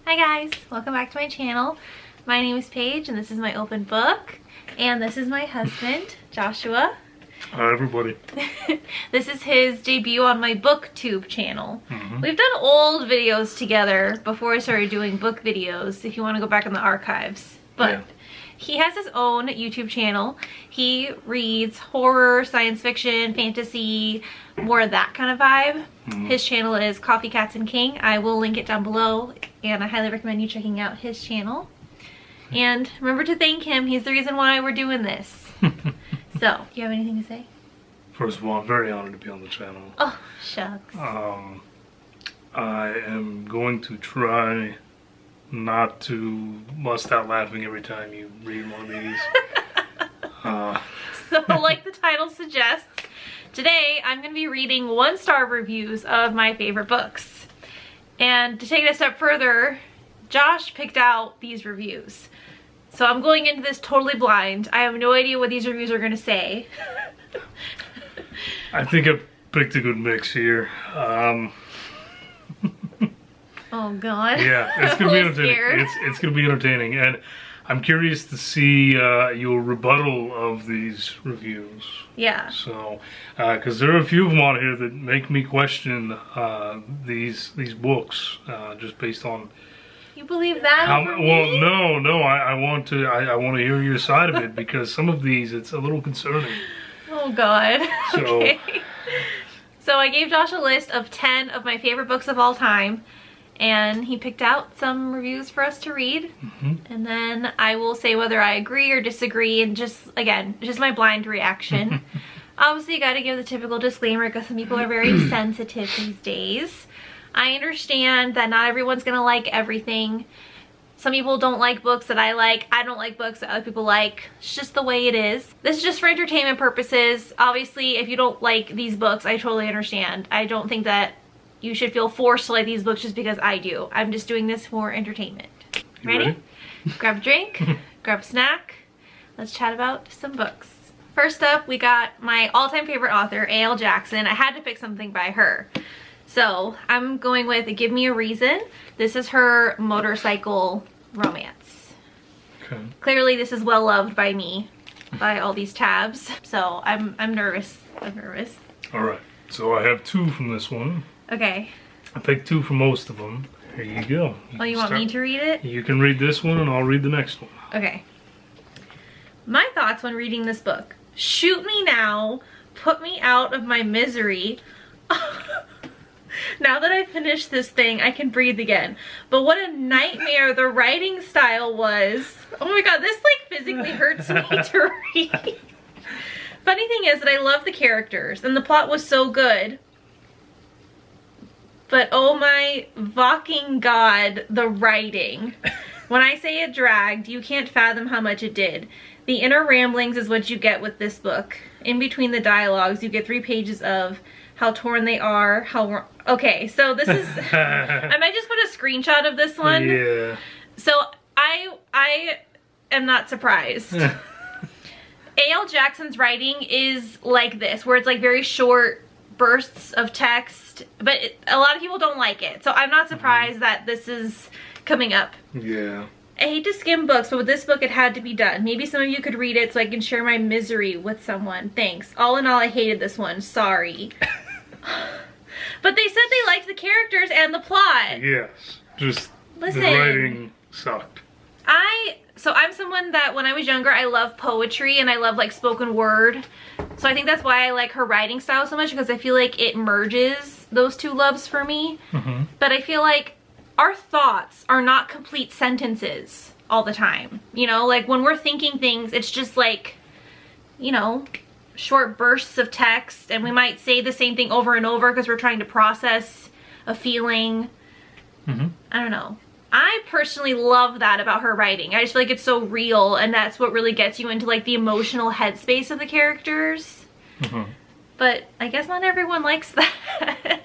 Hi guys, welcome back to my channel. My name is Paige and this is my open book. And this is my husband, Joshua. Hi everybody. This is his debut on my BookTube channel. We've done old videos together before I started doing book videos, if you want to go back in the archives. But yeah. He has his own YouTube channel. He reads horror, science fiction, fantasy, more of that kind of vibe. His channel is Coffee, Cats, and King. I will link it down below, and I highly recommend you checking out his channel. And remember to thank him. He's the reason why we're doing this. So, do you have anything to say? First of all, I'm very honored to be on the channel. Oh, shucks. I am going to try not to bust out laughing every time you read one of these. So, like the title suggests, today I'm going to be reading 1-star reviews of my favorite books. And to take it a step further, Josh picked out these reviews. So I'm going into this totally blind. I have no idea what these reviews are going to say. I think I picked a good mix here. Oh god. Yeah, it's going to be entertaining. It's going to be entertaining. And I'm curious to see your rebuttal of these reviews. Yeah. So, because there are a few of them on here that make me question these books, just based on. You believe that? Well, no. I want to hear your side of it because some of these it's a little concerning. Oh God. So, okay. So I gave Josh a list of 10 of my favorite books of all time, and he picked out some reviews for us to read. And then I will say whether I agree or disagree, and just my blind reaction. Obviously, you got to give the typical disclaimer because some people are very sensitive these days. I understand that not everyone's gonna like everything. Some people don't like books that I like. I don't like books that other people like. It's just the way it is. This is just for entertainment purposes. Obviously, if you don't like these books, I totally understand. I don't think that you should feel forced to like these books just because I do. I'm just doing this for entertainment. Ready? Grab a drink, grab a snack. Let's chat about some books. First up, we got my all-time favorite author, A.L. Jackson. I had to pick something by her. So I'm going with Give Me a Reason. This is her motorcycle romance. Okay. Clearly this is well loved by me, by all these tabs. So I'm nervous. All right. So I have 2 from this one. Okay. I picked 2 from most of them. Here you go. You want me to read it? You can read this one and I'll read the next one. Okay. My thoughts when reading this book. Shoot me now. Put me out of my misery. Now that I finished this thing, I can breathe again. But what a nightmare the writing style was. Oh my god, this like physically hurts me to read. Funny thing is that I love the characters and the plot was so good. But oh my fucking god, the writing. When I say it dragged, you can't fathom how much it did. The inner ramblings is what you get with this book. In between the dialogues, you get 3 pages of how torn they are, okay, so this is, I might just put a screenshot of this one. Yeah. So I am not surprised. A.L. Jackson's writing is like this, where it's like very short bursts of text, but a lot of people don't like it. So I'm not surprised that this is coming up. Yeah. I hate to skim books, but with this book it had to be done. Maybe some of you could read it so I can share my misery with someone. Thanks. All in all, I hated this one. Sorry. But they said they liked the characters and the plot. Yes. Just listen, the writing sucked. So I'm someone that when I was younger, I love poetry and I love like spoken word. So I think that's why I like her writing style so much, because I feel like it merges those 2 loves for me. But I feel like our thoughts are not complete sentences all the time. You know, like when we're thinking things, it's just like, you know, short bursts of text, and we might say the same thing over and over because we're trying to process a feeling. I don't know. I personally love that about her writing. I just feel like it's so real, and that's what really gets you into like the emotional headspace of the characters. But I guess not everyone likes that.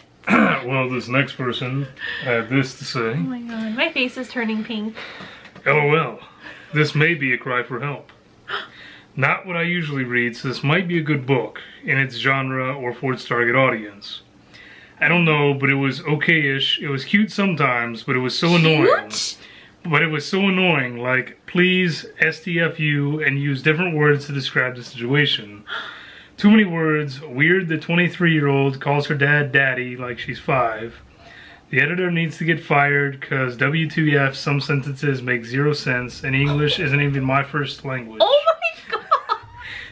Well, this next person had this to say. Oh my god, my face is turning pink. LOL. This may be a cry for help. Not what I usually read, so this might be a good book in its genre or for its target audience. I don't know, but it was okay-ish. It was cute sometimes, but it was so annoying. But it was so annoying. Like, please STFU and use different words to describe the situation. Too many words. Weird the 23-year-old calls her dad daddy like she's 5. The editor needs to get fired because WTF some sentences make 0 sense and English isn't even my first language. Oh my god!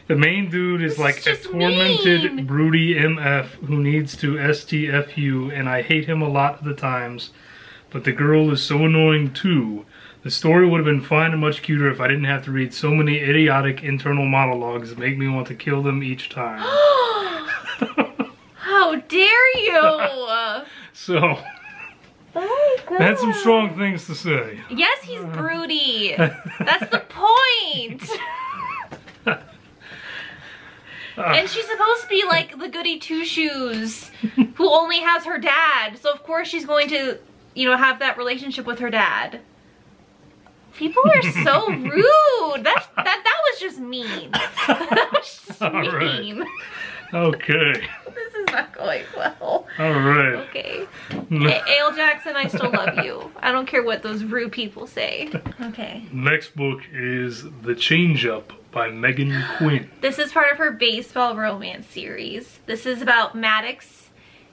The main dude is like a tormented, mean. broody MF who needs to STFU, and I hate him a lot of the times. But the girl is so annoying too. The story would have been fine and much cuter if I didn't have to read so many idiotic internal monologues that make me want to kill them each time. How dare you! So, Oh my god. I had some strong things to say. Yes, he's broody. That's the point. And she's supposed to be like the goody two-shoes who only has her dad. So of course she's going to, you know, have that relationship with her dad. People are so rude. That was just mean. That was just mean. Right. Okay. This is not going well. All right. Okay. Ale Jackson, I still love you. I don't care what those rude people say. Okay. Next book is The Change Up by Megan Quinn. This is part of her baseball romance series. This is about Maddox,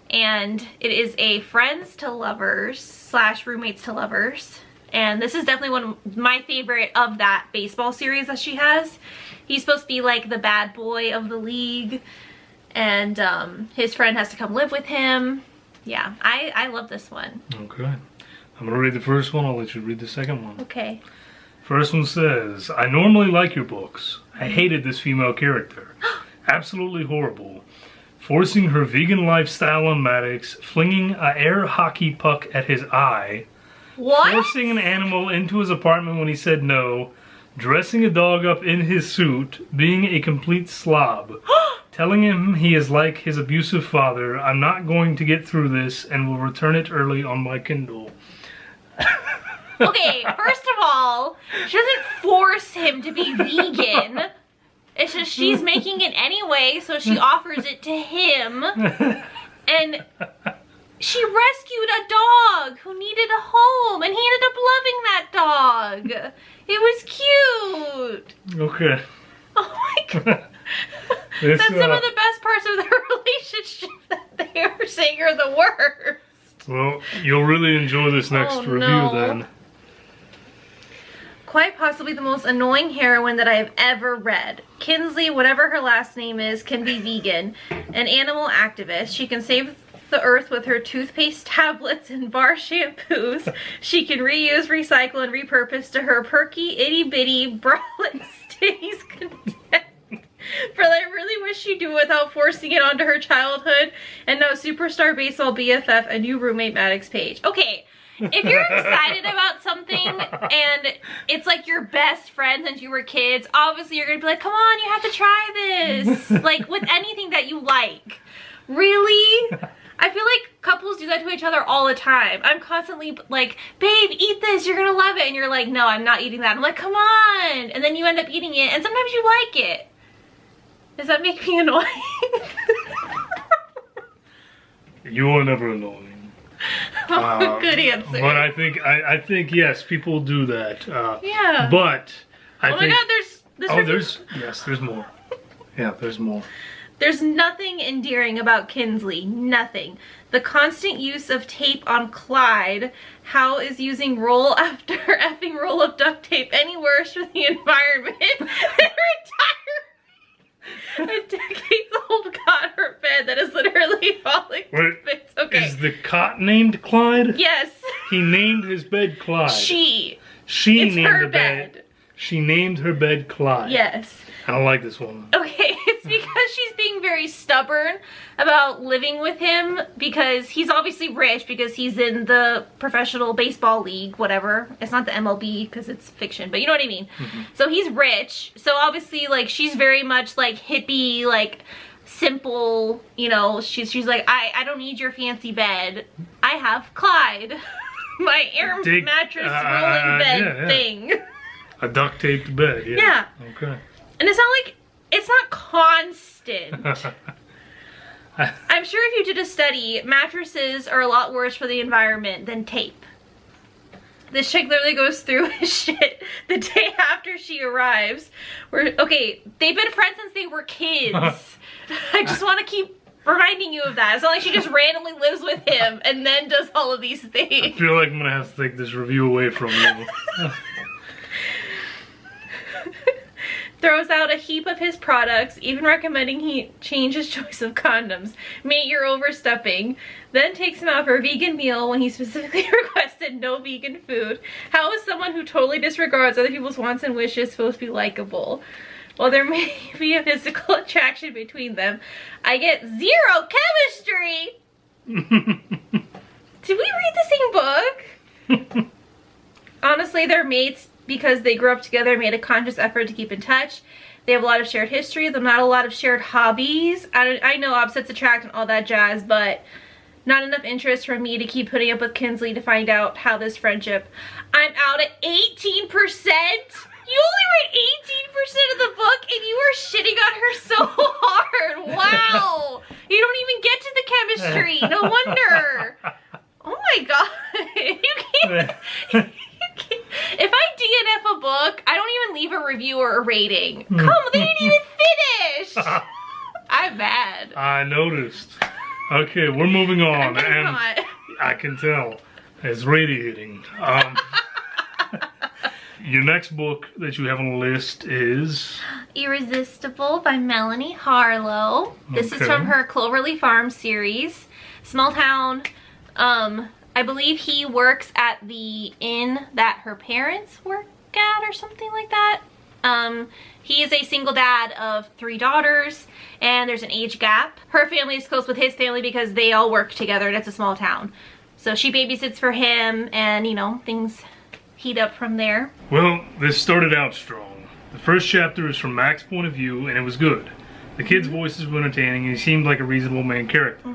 and it is a friends to lovers / roommates to lovers. And this is definitely one of my favorite of that baseball series that she has. He's supposed to be like the bad boy of the league, and his friend has to come live with him. Yeah, I love this one. Okay. I'm gonna read the first one, I'll let you read the second one. Okay. First one says, I normally like your books. I hated this female character. Absolutely horrible. Forcing her vegan lifestyle on Maddox, flinging a air hockey puck at his eye, What? forcing an animal into his apartment when he said no, dressing a dog up in his suit, being a complete slob, telling him he is like his abusive father. I'm not going to get through this and will return it early on my Kindle. Okay, first of all, she doesn't force him to be vegan. It's just she's making it anyway, so she offers it to him. And she rescued a dog who needed a home, and he ended up loving that dog. It was cute. Okay. Oh my god. This, That's some of the best parts of their relationship that they are saying are the worst. Well, you'll really enjoy this next Oh, review no. then. Quite possibly the most annoying heroine that I have ever read. Kinsley, whatever her last name is, can be vegan. An animal activist. She can save the earth with her toothpaste tablets and bar shampoos. She can reuse, recycle, and repurpose to her perky, itty-bitty, bralette titties content. But I really wish she'd do it without forcing it onto her childhood. And now superstar baseball BFF, a new roommate Maddox Page. Okay. If you're excited about something and it's like your best friend since you were kids, obviously you're gonna be like, come on, you have to try this. Like with anything that you like. Really? I feel like couples do that to each other all the time. I'm constantly like, babe, eat this, you're gonna love it. And you're like, no, I'm not eating that. I'm like, come on. And then you end up eating it and sometimes you like it. Does that make me annoying? You are never annoying. Good answer. But I think yes, people do that. Yeah. But I Oh my think. god, There's more. Yeah, there's more. There's nothing endearing about Kinsley. Nothing. The constant use of tape on Clyde. How is using roll after effing roll of duct tape any worse for the environment? A decades-old cot or bed that is literally falling to bits. Okay. Is the cot named Clyde? Yes. He named his bed Clyde. She. She It's named her the bed. She named her bed Clyde. Yes. I don't like this woman. Okay, it's because she's being very stubborn about living with him because he's obviously rich because he's in the professional baseball league, whatever. It's not the MLB because it's fiction, but you know what I mean. Mm-hmm. So he's rich. So obviously like she's very much like hippie, like simple, you know, she's like, I don't need your fancy bed. I have Clyde. My air mattress rolling bed thing. A duct taped bed, yeah. Yeah. Okay. And it's not like, it's not constant. I'm sure if you did a study, mattresses are a lot worse for the environment than tape. This chick literally goes through his shit the day after she arrives. Okay, they've been friends since they were kids. I just want to keep reminding you of that. It's not like she just randomly lives with him and then does all of these things. I feel like I'm gonna have to take this review away from you. Throws out a heap of his products, even recommending he change his choice of condoms. Mate, you're overstepping. Then takes him out for a vegan meal when he specifically requested no vegan food. How is someone who totally disregards other people's wants and wishes supposed to be likable? While there may be a physical attraction between them, I get zero chemistry! Did we read the same book? Honestly, they're mates because they grew up together and made a conscious effort to keep in touch. They have a lot of shared history, though not a lot of shared hobbies. I know opposites attract and all that jazz, but not enough interest for me to keep putting up with Kinsley to find out how this friendship... I'm out at 18%? You only read 18% of the book and you were shitting on her so hard. Wow. You don't even get to the chemistry. No wonder. Oh my god. You can't... If I DNF a book, I don't even leave a review or a rating. Come on, they didn't even finish. I'm mad. I noticed. Okay, we're moving on. I'm and not. I can tell. It's radiating. Your next book that you have on the list is... Irresistible by Melanie Harlow. This is Okay. from her Cloverleaf Farm series. Small town. I believe he works at the inn that her parents work at or something like that. He is a single dad of 3 daughters and there's an age gap. Her family is close with his family because they all work together and it's a small town. So she babysits for him and, you know, things heat up from there. Well, this started out strong. The first chapter is from Mac's point of view and it was good. The kid's voices were entertaining and he seemed like a reasonable main character.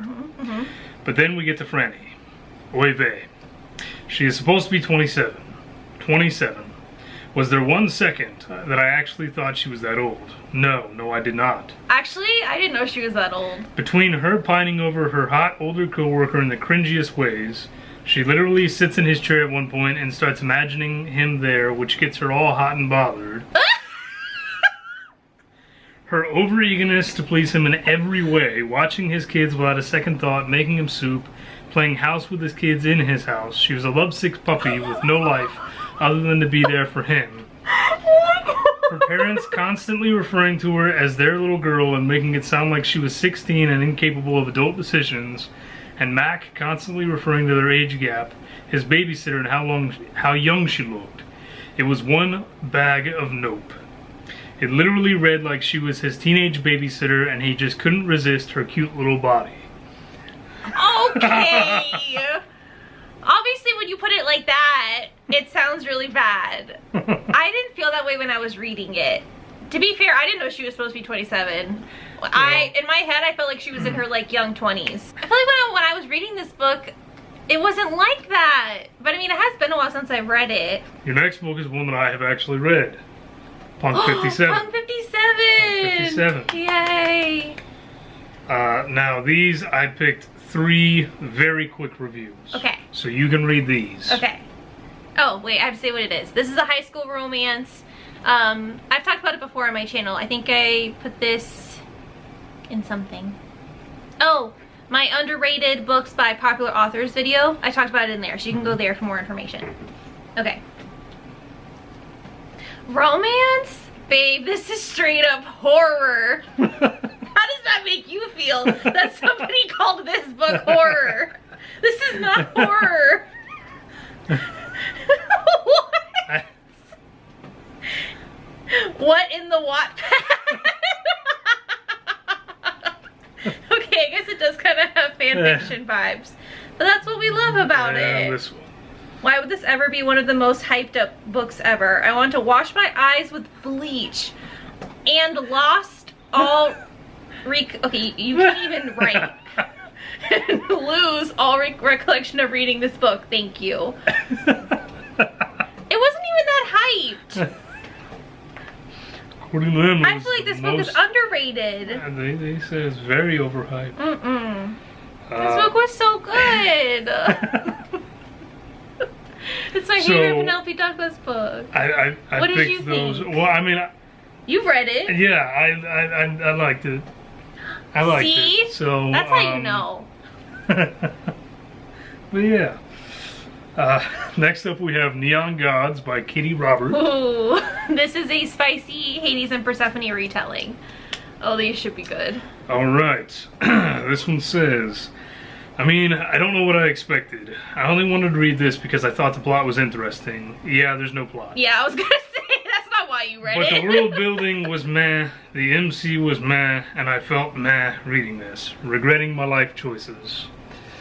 But then we get to Franny. Oy vey. She is supposed to be 27. 27. Was there 1 second that I actually thought she was that old? No, I did not. Actually, I didn't know she was that old. Between her pining over her hot older coworker in the cringiest ways, she literally sits in his chair at one point and starts imagining him there, which gets her all hot and bothered. Her over-eagerness to please him in every way, watching his kids without a second thought, making him soup, playing house with his kids in his house. She was a lovesick puppy with no life other than to be there for him. Her parents constantly referring to her as their little girl and making it sound like she was 16 and incapable of adult decisions. And Mac constantly referring to their age gap, his babysitter, and how young she looked. It was one bag of nope. It literally read like she was his teenage babysitter and he just couldn't resist her cute little body. Okay. Obviously, when you put it like that, it sounds really bad. I didn't feel that way when I was reading it. To be fair, I didn't know she was supposed to be 27. In my head, I felt like she was in her like young 20s. I feel like when I was reading this book, it wasn't like that. But I mean, it has been a while since I've read it. Your next book is one that I have actually read. Punk 57. Punk 57. Punk 57. Yay. Now these, I picked 3 very quick reviews. Okay. So you can read these. Okay. Oh, wait, I have to say what it is. This is a high school romance. I've talked about it before on my channel. I think I put this in something. Oh, my underrated books by popular authors video. I talked about it in there, so you can go there for more information. Okay. Romance? Babe, this is straight up horror. How does that make you feel that somebody called this book horror? This is not horror. What? What in the Wattpad? Okay, I guess it does kind of have fanfiction vibes. But that's what we love about it. This one. Why would this ever be one of the most hyped up books ever? I want to wash my eyes with bleach and lost all okay, you can't even write. And lose all recollection of reading this book. Thank you. It wasn't even that hyped. according to them, I feel like this book is underrated. They say it's very overhyped. This book was so good. It's my favorite Penelope Douglas book. I what did you picked those. think? Well, I mean, You've read it. yeah, I liked it. I liked See? it. So that's how you know. But yeah. Next up, we have Neon Gods by Katie Roberts. Ooh, this is a spicy Hades and Persephone retelling. Oh, these should be good. All right. This one says, I mean, I don't know what I expected. I only wanted to read this because I thought the plot was interesting. Yeah, there's no plot. Yeah, I was gonna say, that's not why you read But it. the world building was meh, the MC was meh, and I felt meh reading this. Regretting my life choices.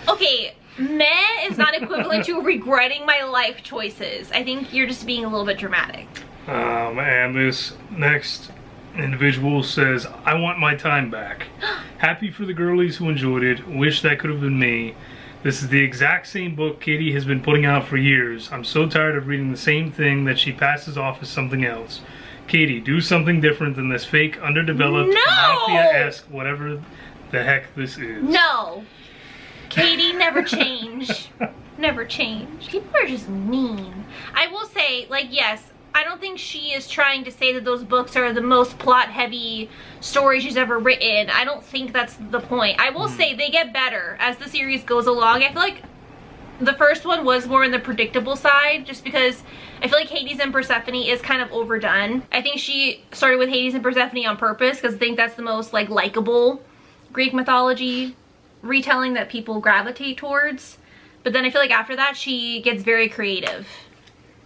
Okay, meh is not equivalent to regretting my life choices. I think you're just being a little bit dramatic. And this next individual says, I want my time back. Happy for the girlies who enjoyed it. Wish that could have been me. This is the exact same book Katie has been putting out for years. I'm so tired of reading the same thing that she passes off as something else. Katie, do something different than this fake, underdeveloped, mafia-esque, whatever the heck this is. No. Katie, never change. Never change. People are just mean. I will say, like, yes, I don't think she is trying to say that those books are the most plot-heavy story she's ever written. I don't think that's the point. I will say they get better as the series goes along. I feel like the first one was more on the predictable side, just because I feel like Hades and Persephone is kind of overdone. I think she started with Hades and Persephone on purpose because I think that's the most, like, likable Greek mythology retelling that people gravitate towards. But then I feel like after that she gets very creative.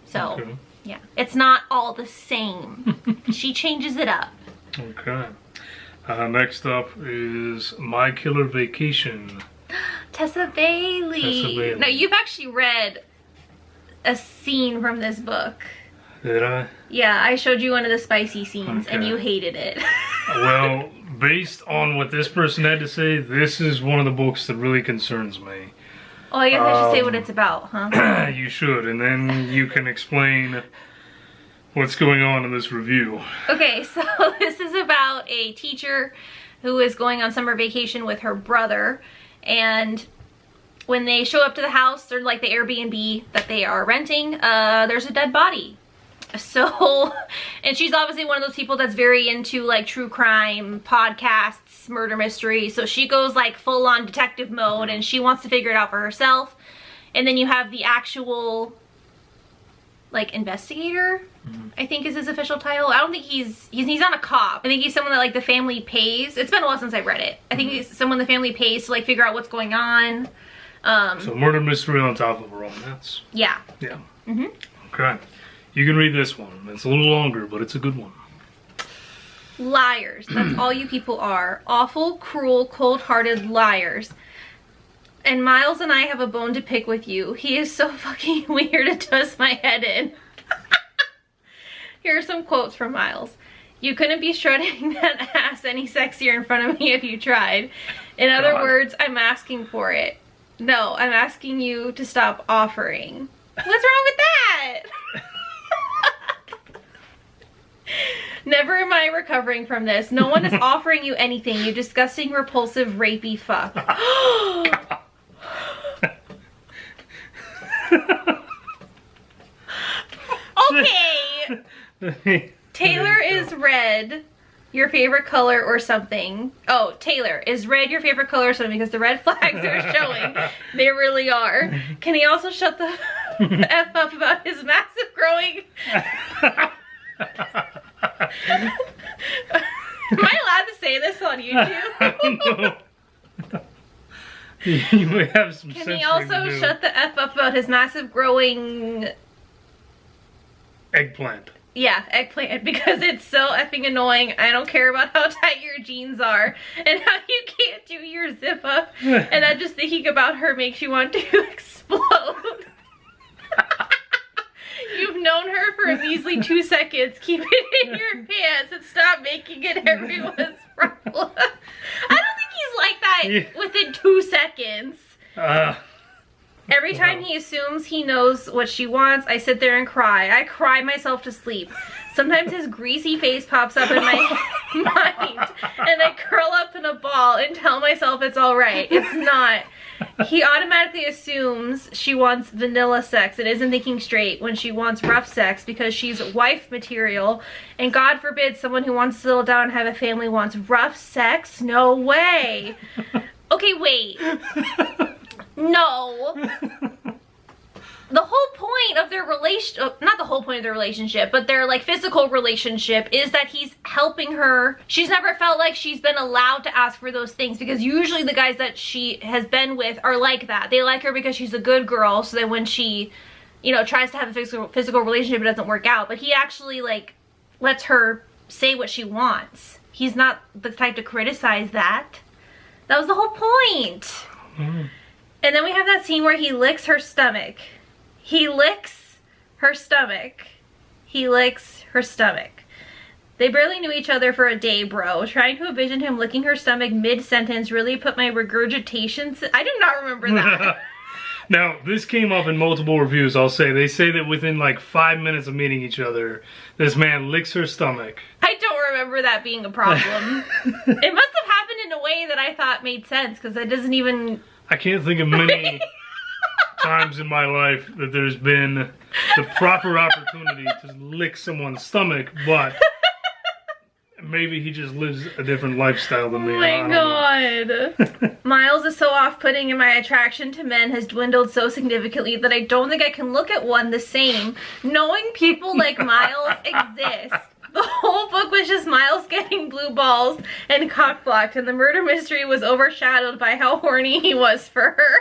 So Okay. yeah, it's not all the same. She changes it up. Okay. Next up is My Killer Vacation. Tessa Bailey. Tessa Bailey. Now you've actually read a scene from this book. Did I? Yeah, I showed you one of the spicy scenes and Okay. you hated it. Well, based on what this person had to say, this is one of the books that really concerns me. Oh, I guess I should say what it's about, huh? You should, and then you can explain what's going on in this review. Okay, so this is about a teacher who is going on summer vacation with her brother, and when they show up to the house, or like the Airbnb that they are renting, there's a dead body. So, and she's obviously one of those people that's very into like true crime podcasts, murder mystery, so she goes like full on detective mode and she wants to figure it out for herself. And then you have the actual like investigator, I think is his official title. I don't think he's not a cop. I think he's someone that like the family pays. It's been a while since I read it. I think he's someone the family pays to like figure out what's going on. So murder mystery on top of a romance. Yeah. Yeah. Okay. You can read this one. It's a little longer, but it's a good one. Liars. That's all you people are. Awful, cruel, cold-hearted liars. And Miles and I have a bone to pick with you. He is so fucking weird it does my head in. Here are some quotes from Miles. You couldn't be strutting that ass any sexier in front of me if you tried. In other words, I'm asking for it. No, I'm asking you to stop offering. What's wrong with that? Never am I recovering from this. No one is offering you anything, you disgusting, repulsive, rapey fuck. Okay. Taylor, is red your favorite color or something? Oh, Taylor, is red your favorite color or something? Because the red flags are showing. They really are. Can he also shut the F up about his massive growing... Am I allowed to say this on YouTube? I don't know. You may have some Can censoring he also to do. shut the F up about his massive growing... Eggplant. Yeah, eggplant, because it's so effing annoying. I don't care about how tight your jeans are and how you can't do your zip up. And that just thinking about her makes you want to explode. You've known her for a measly 2 seconds. Keep it in your pants and stop making it everyone's problem. I don't think he's like that within 2 seconds. Every time he assumes he knows what she wants, I sit there and cry. I cry myself to sleep. Sometimes his greasy face pops up in my mind, and I curl up in a ball and tell myself it's all right. It's not. He automatically assumes she wants vanilla sex and isn't thinking straight when she wants rough sex because she's wife material. And God forbid someone who wants to settle down and have a family wants rough sex. No way. Okay, wait. No. The whole point of their not the whole point of their relationship, but their like physical relationship is that he's helping her. She's never felt like she's been allowed to ask for those things because usually the guys that she has been with are like that. They like her because she's a good girl, so that when she, you know, tries to have a physical relationship, it doesn't work out. But he actually like lets her say what she wants. He's not the type to criticize that. That was the whole point. Mm. And then we have that scene where he licks her stomach. He licks her stomach. He licks her stomach. They barely knew each other for a day, bro. Trying to envision him licking her stomach mid-sentence really put my regurgitation... I do not remember that. Now, this came up in multiple reviews, I'll say. They say that within like 5 minutes of meeting each other, this man licks her stomach. I don't remember that being a problem. It must have happened in a way that I thought made sense, because that doesn't even... I can't think of many times in my life that there's been the proper opportunity to lick someone's stomach, but maybe he just lives a different lifestyle than me. Oh my god. Miles is so off-putting and my attraction to men has dwindled so significantly that I don't think I can look at one the same. Knowing people like Miles exist. The whole book was just Miles getting blue balls and cock-blocked, and the murder mystery was overshadowed by how horny he was for her.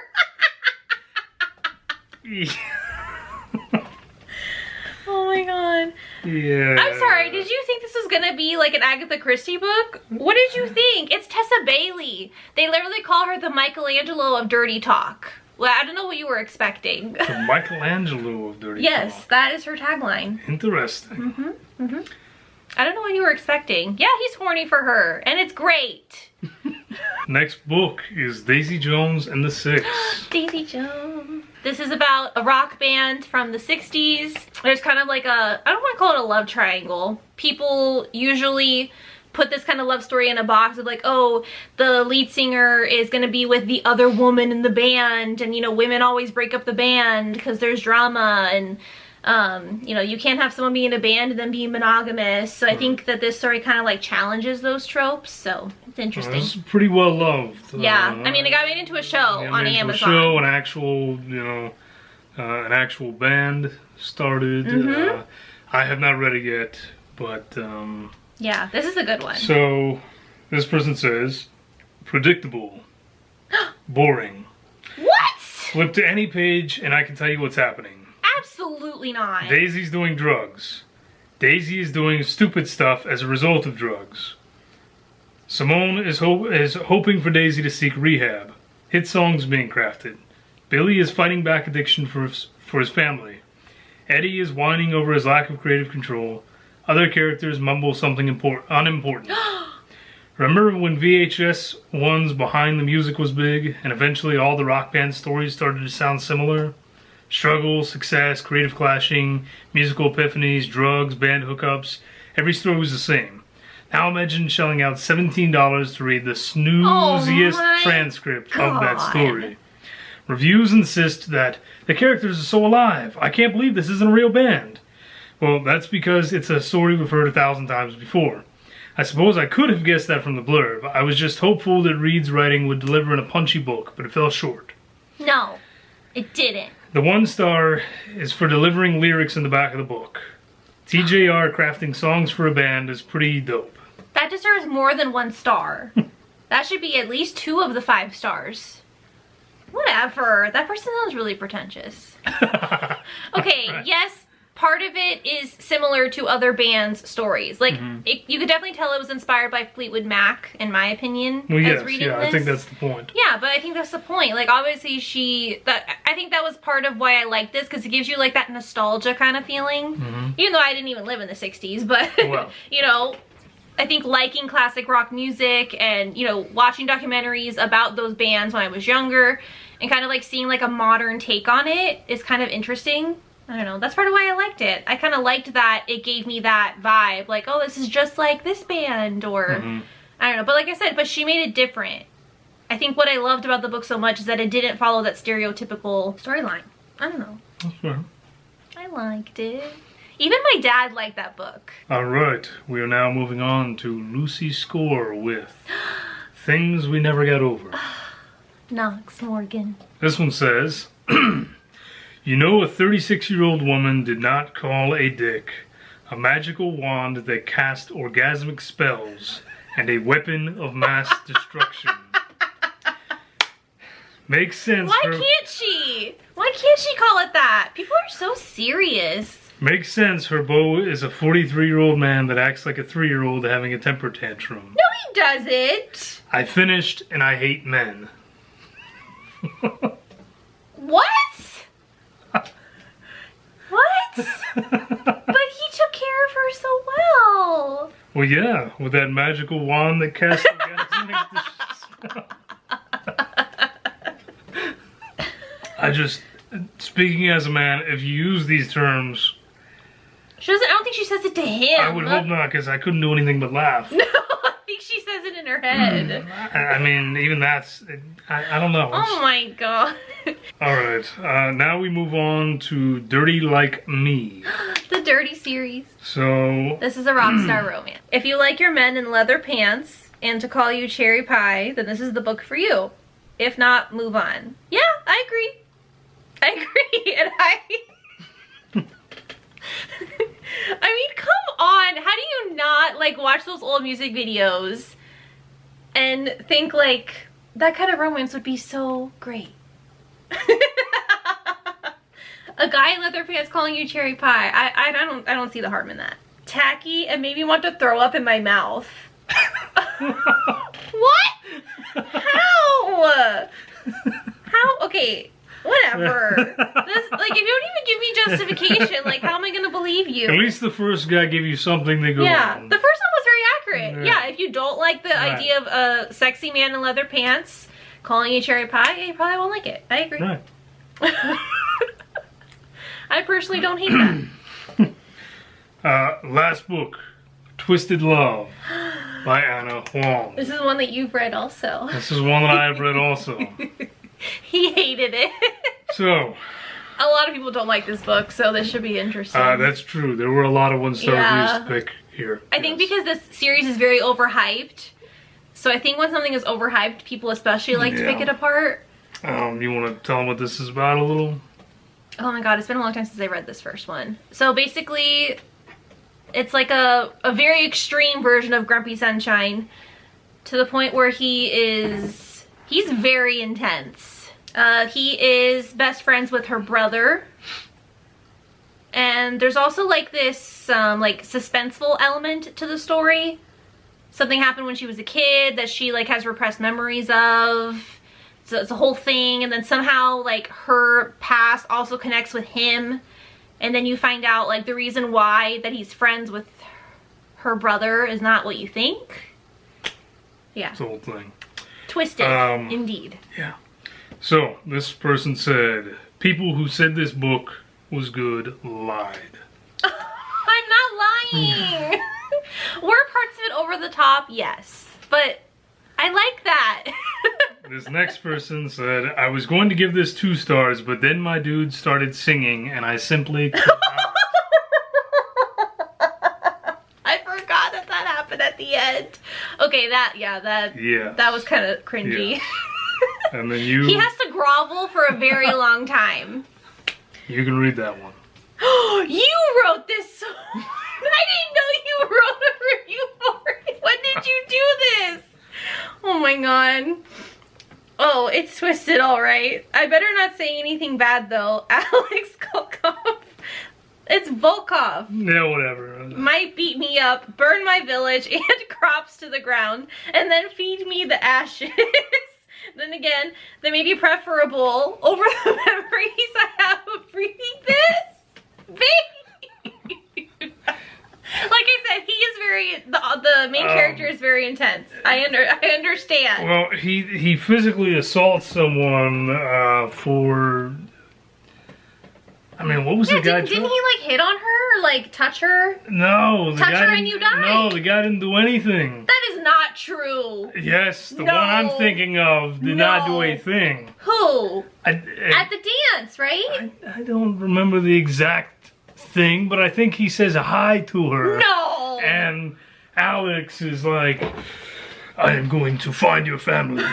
Oh my god. Yeah. I'm sorry, did you think this was gonna be like an Agatha Christie book? What did you think? It's Tessa Bailey. They literally call her the Michelangelo of dirty talk. Well, I don't know what you were expecting. The Michelangelo of dirty talk. Yes, that is her tagline. Interesting. I don't know what you were expecting. Yeah, he's horny for her, and it's great. Next book is Daisy Jones and the Six. Daisy Jones. This is about a rock band from the 60s. There's kind of like a, I don't want to call it a love triangle. People usually put this kind of love story in a box of like, oh, the lead singer is going to be with the other woman in the band, and you know, women always break up the band because there's drama, and you know, you can't have someone be in a band and then be monogamous. So I think that this story kind of like challenges those tropes, so it's interesting. It's pretty well loved. Yeah, I mean, it got made into a show on Amazon. A show, an actual, you know, an actual band started. I have not read it yet, but yeah, this is a good one. So this person says, predictable, boring. What? Flip to any page and I can tell you what's happening. Absolutely not. Daisy's doing drugs. Daisy is doing stupid stuff as a result of drugs. Simone is hoping for Daisy to seek rehab. Hit songs being crafted. Billy is fighting back addiction for his family. Eddie is whining over his lack of creative control. Other characters mumble something unimportant. Remember when VHS 1's Behind the Music was big, and eventually all the rock band stories started to sound similar? Struggle, success, creative clashing, musical epiphanies, drugs, band hookups. Every story was the same. Now imagine shelling out $17 to read the snooziest transcript of that story. Reviews insist that the characters are so alive. I can't believe this isn't a real band. Well, that's because it's a story we've heard 1,000 times before. I suppose I could have guessed that from the blurb. I was just hopeful that Reed's writing would deliver in a punchy book, but it fell short. No, it didn't. The 1 star is for delivering lyrics in the back of the book. TJR crafting songs for a band is pretty dope. That deserves more than 1 star. That should be at least 2 of the 5 stars. Whatever. That person sounds really pretentious. Okay, right. Yes, part of it is similar to other bands' stories. Like, you could definitely tell it was inspired by Fleetwood Mac, in my opinion. Well, yes, yeah, I think that's the point. Yeah, but I think that's the point. Like, obviously I think that was part of why I like this, because it gives you, like, that nostalgia kind of feeling. Even though I didn't even live in the 60s, but, well. You know, I think liking classic rock music and, you know, watching documentaries about those bands when I was younger and kind of, like, seeing, like, a modern take on it is kind of interesting. I don't know. That's part of why I liked it. I kind of liked that it gave me that vibe. Like, oh, this is just like this band. Or, I don't know. But like I said, but she made it different. I think what I loved about the book so much is that it didn't follow that stereotypical storyline. I don't know. That's fair. I liked it. Even my dad liked that book. Alright, we are now moving on to Lucy Score with Things We Never Got Over. Knox Morgan. This one says, you know, a 36-year-old woman did not call a dick, a magical wand that cast orgasmic spells, and a weapon of mass destruction. Makes sense. Why can't she? Why can't she call it that? People are so serious. Makes sense. Her beau is a 43-year-old man that acts like a 3-year-old having a temper tantrum. No, he doesn't. I finished and I hate men. What? What? But he took care of her so well. Well, yeah, with that magical wand that casts orgasmic spells. I just, speaking as a man, if you use these terms... She doesn't, I don't think she says it to him. I would hope not, because I couldn't do anything but laugh. No, I think she says it in her head. I mean, even that's, I don't know. Oh my god. Alright, now we move on to Dirty Like Me. The Dirty series. So... This is a rock star romance. If you like your men in leather pants and to call you cherry pie, then this is the book for you. If not, move on. Yeah, I agree. I agree, and I mean, come on. How do you not, like, watch those old music videos and think, like, that kind of romance would be so great? A guy in leather pants calling you cherry pie. I don't see the harm in that. Tacky and made me want to throw up in my mouth. What? How? How? Okay. Whatever. This, like, if you don't even give me justification, like, how am I gonna believe you? At least the first guy gave you something to go on. The first one was very accurate. Yeah, if you don't like the idea of a sexy man in leather pants calling you cherry pie, you probably won't like it. I agree. Right. I personally don't hate that. Last book, Twisted Love by Anna Huang. This is one that you've read also. This is one that I've read also. He hated it. So, a lot of people don't like this book, so this should be interesting. that's true. There were a lot of one-star reviews to pick here. I think because this series is very overhyped, so I think when something is overhyped, people especially like to pick it apart. You want to tell them what this is about a little? Oh my god, it's been a long time since I read this first one. So basically, it's like a very extreme version of Grumpy Sunshine, to the point where he's very intense. He is best friends with her brother. And there's also like this like suspenseful element to the story. Something happened when she was a kid that she like has repressed memories of. So it's a whole thing, and then somehow like her past also connects with him. And then you find out like the reason why that he's friends with her brother is not what you think. Yeah. It's the whole thing. Twisted, indeed. Yeah. So, this person said, people who said this book was good lied. I'm not lying. Were parts of it over the top? Yes. But I like that. This next person said, I was going to give this 2 stars, but then my dude started singing and I simply could not. I forgot that happened at the end. Okay, that was kind of cringy. Yeah. And then you... He has to grovel for a very long time. You can read that one. You wrote this song. I didn't know you wrote a review for it. When did you do this? Oh my god. Oh, it's twisted, alright. I better not say anything bad though. Alex Volkov. It's Volkov. Yeah, whatever. Might beat me up, burn my village and crops to the ground, and then feed me the ashes. Then again, they may be preferable over the memories I have of reading this. Baby! Like I said, he is very, the main character is very intense. I understand. Well, he physically assaults someone for I mean, what was the guy? Didn't he like hit on her or like touch her? No, the touch guy her and you die. No, the guy didn't do anything. That is not true. Yes, the No. one I'm thinking of did not do a thing. Who? At the dance, right? I don't remember the exact thing, but I think he says hi to her. No. And Alex is like, I am going to find your family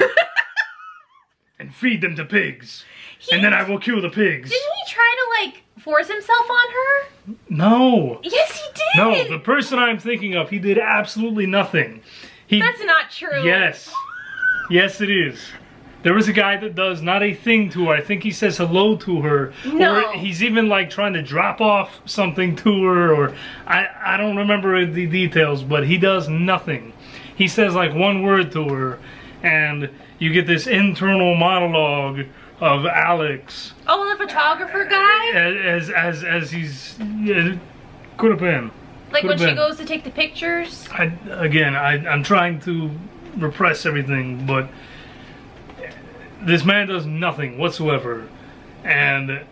and feed them to pigs. And then I will kill the pigs. Didn't he try to like force himself on her? No. Yes, he did. No, the person I'm thinking of, he did absolutely nothing. That's not true. Yes. Yes, it is. There was a guy that does not a thing to her. I think he says hello to her. No. Or he's even like trying to drop off something to her. Or I don't remember the details, but he does nothing. He says like one word to her, and you get this internal monologue of Alex. Oh, the photographer guy? As he's... Yeah, could have been. Like when she goes to take the pictures? I'm trying to repress everything, but this man does nothing whatsoever. And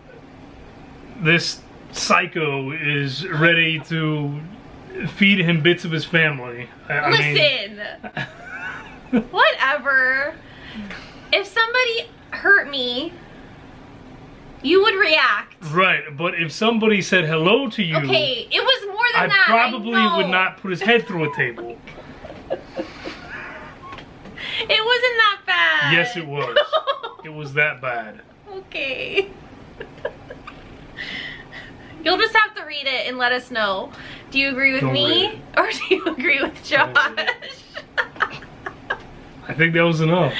this psycho is ready to feed him bits of his family. Listen! Whatever. If somebody hurt me, you would react. Right, but if somebody said hello to you... Okay, it was more than that. I probably would not put his head through a table. It wasn't that bad. Yes, it was. It was that bad. Okay. You'll just have to read it and let us know. Do you agree with me? Or do you agree with Josh? I think that was enough.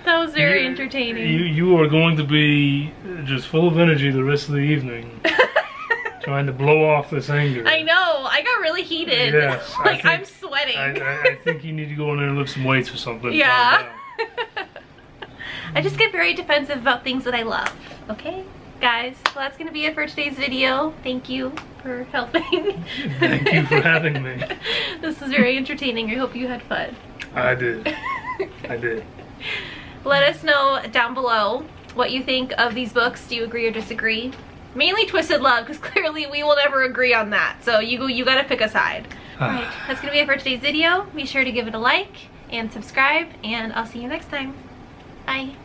That was very entertaining. You are going to be just full of energy the rest of the evening. Trying to blow off this anger. I know. I got really heated. Yes. Like, I'm sweating. I think you need to go in there and lift some weights or something. Yeah. I just get very defensive about things that I love. Okay? Guys, well, that's going to be it for today's video. Thank you for helping. Thank you for having me. This was very entertaining. I hope you had fun. I did. I did. Let us know down below what you think of these books. Do you agree or disagree? Mainly Twisted Love, because clearly we will never agree on that. So you gotta pick a side. Alright, that's gonna be it for today's video. Be sure to give it a like and subscribe, and I'll see you next time. Bye.